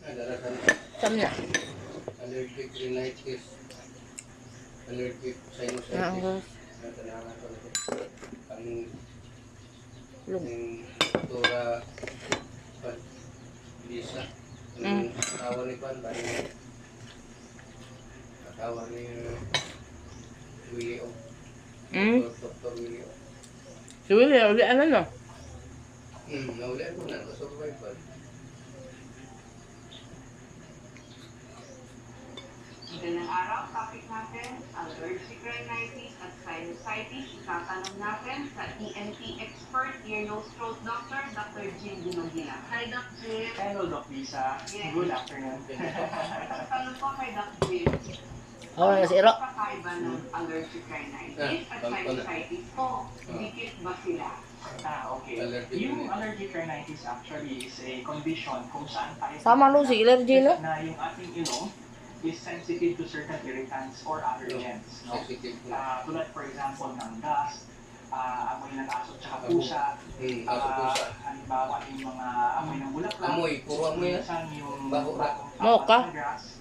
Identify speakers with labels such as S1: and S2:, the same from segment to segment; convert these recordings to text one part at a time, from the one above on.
S1: Saan na?
S2: Allergic rhinitis. Allergic sinusitis.
S1: Ang
S2: tura bisa. Ang asawa ni Pan, asawa ni Willie O. Dr. Willie O.
S1: Si Willie, uli ano no?
S2: Nauli ako na, survive pa.
S3: Magandang araw, topic natin, allergic rhinitis at sinusitis. Itatanong natin sa ENT expert, ear, nose, throat doctor, Dr. Jim Ginogila. Hi, Dr. Jim.
S4: Hello, Doc Lisa.
S3: Yes.
S4: Good afternoon.
S3: Tanong po kay Dr. Jim.
S1: Ako na si Iro.
S3: Ano kakaiba ng allergic rhinitis at sinusitis po? Dikit ba sila?
S4: Okay. Yung allergic rhinitis actually is a condition kung saan tayo
S1: Sama Lucy, allergy no?
S4: na yung ating ilong is sensitive to certain irritants or allergens. No? Tulad for example ng dust, amoy ng aso at pusa, halimbawa yung mga amoy ng bulaklak,
S2: puro amoy
S4: minsan yung
S1: Mocha.
S4: grass,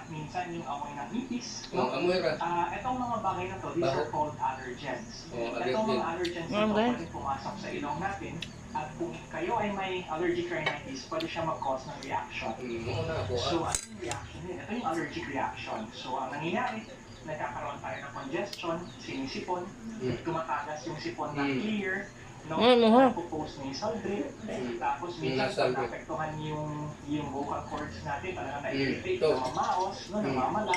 S4: minsan yung amoy ng ipis.
S2: Amoy ra.
S4: Itong mga bagay na to, these are called allergens. Itong mga allergens na to, pwede pumasok sa ilong natin. At kung kayo ay may allergic rhinitis, pwede siya mag-cause ng reaction. So, ano yung reaction yun? Ito yung allergic reaction. So, ang nangyayari, nagkakaroon tayo ng congestion, sinisipon, tumatagas yung sipon ng clear, nagpo-post nasal drip, tapos minsan naapektuhan yung vocal cords natin, talagang na-irritate, namamaos, namamala,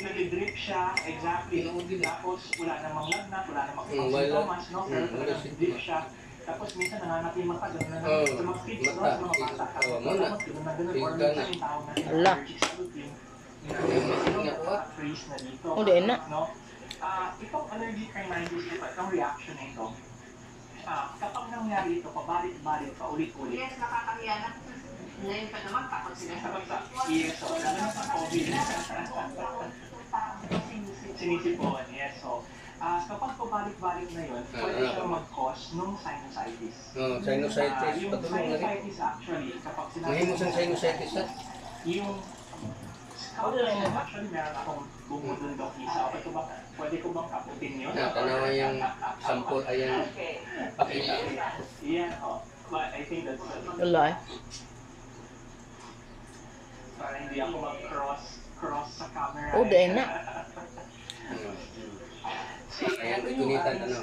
S4: nag-drip siya, exactly, tapos wala namang lagnat, wala namang symptoms, pero talagang nag-drip siya. Tapos minsan nanganap yung mata, gano'n na sa mga kids, sa mga bata, gano'n na gano'n, or minsan yung tawag natin allergic salute, yung freeze na dito. Itong allergic rhinitis, itong reaction na ito, kapag nangyari ito, pabalik-balik, paulit-ulit.
S3: Yes, nakakahiya na. Ngayon pa naman, takot sila sa
S4: yes, so, lalo na sa COVID. Sinisipon, yes, so. Kapag pabalik-balik na yun, pwede siya mag-cause ng sinusitis.
S2: Sinusitis.
S4: Yung sinusitis actually, kapag sinabi
S2: Mahimo sa sinusitis ha?
S4: yung actually meron akong bumudol Doc Lisa. Pwede ko bang kaputin yun?
S2: Tanawa yung sample, ayan. Pakita.
S4: Yan, but I think that's
S1: Wala eh.
S4: para hindi ako mag-cross sa camera.
S1: Dahil na.
S2: Ayan, gunitan ano.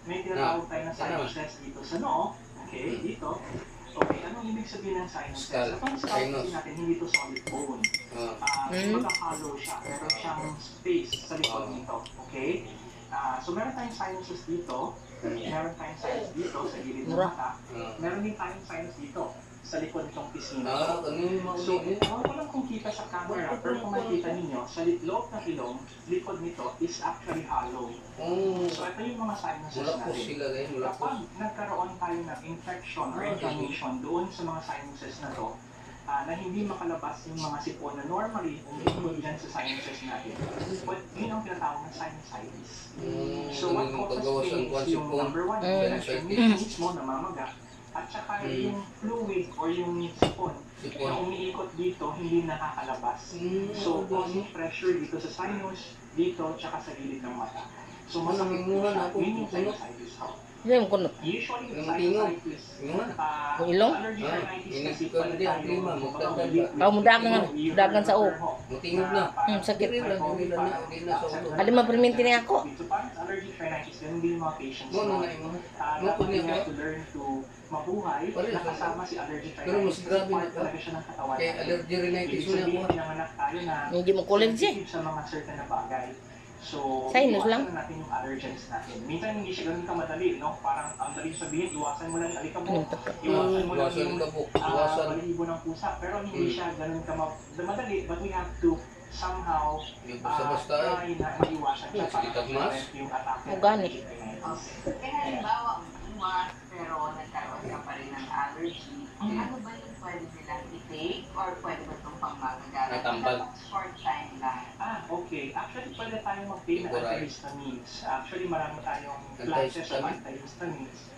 S4: May tinatawag tayo na sinuses dito sa noo. Okay, dito. Okay, anong ibig sabihin ng sinuses? Itong sinuses natin, hindi ito solid bone. Magka-hollow siya. Meron siyang space sa likod nito. Okay? So meron tayong sinuses dito. Meron tayong sinus dito sa gilid ng mata. Meron din tayong sinus dito sa likod nitong pisnina. So, walang kung kita sa camera, pero kung makikita ninyo, sa loob ng ilong, likod nito is actually hollow. So, ito yung mga sinuses natin. Kapag nagkaroon tayo ng infection or inflammation doon sa mga sinuses na to, na hindi makalabas yung mga sipon na normally umiikot dyan sa sinuses natin, yun ang tinatawag ng sinusitis. So, what causes pain is yung number one, infection mismo, namamaga, at saka yung fluid or yung sipon na umiikot dito, hindi nakakalabas. So, causing pressure dito sa sinus, dito, tsaka sa gilid ng mata. So, masakit po siya. Yun yung sinusitis.
S1: Yung kunot.
S4: Usually, yung sinusitis,
S1: ilong?
S4: allergic rhinitis kasi pala tayo
S1: Dagan sa o.
S2: Mutingog na.
S1: Sakit.
S2: Alima
S1: perminti niya ako.
S4: So, parang allergic rhinitis, ganun din yung mga patients. Dapat you have to learn to mabuhay, nakasama si allergic rhinitis.
S2: Pero mas grabe na
S4: part talaga siya ng katawan.
S2: Kaya allergy rhinitis
S4: Ibig
S2: mo na
S4: sabihin,
S2: ako.
S4: pinanganak tayo na
S1: Hindi mo college eh.
S4: sensitive sa mga certain na bagay. So,
S1: Sinus lang.
S4: iwasan na natin yung allergens natin. Minsan hindi siya ganun kamadali, no? Parang ang dali sabihin, iwasan mo lang yung alikabok, iwasan mo lang yung balihibo ng pusa. Pero hindi siya ganun kamadali, but we have to somehow try na iwasan siya para prevent yung atake.
S1: Organic.
S3: Kaya halimbawa, pero nagkaroon ka pa rin ng allergy, ano ba yung pwede nilang i-take or pwede ba itong pangmagagamit? Short time lang.
S4: Okay. Actually, pwede tayo mag-take ng antihistamines. Actually, marami tayong classes of antihistamines.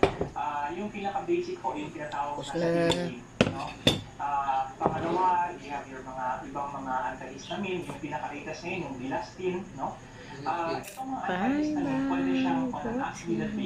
S4: Yung pinaka-basic ko, yung tinatawag na sa no? Pangalawa, you have your mga ibang mga antihistamine, yung pinaka-latest ngayon, yung Bilastine, no? Itong mga antihistamine, pwede siyang on an as-needed basis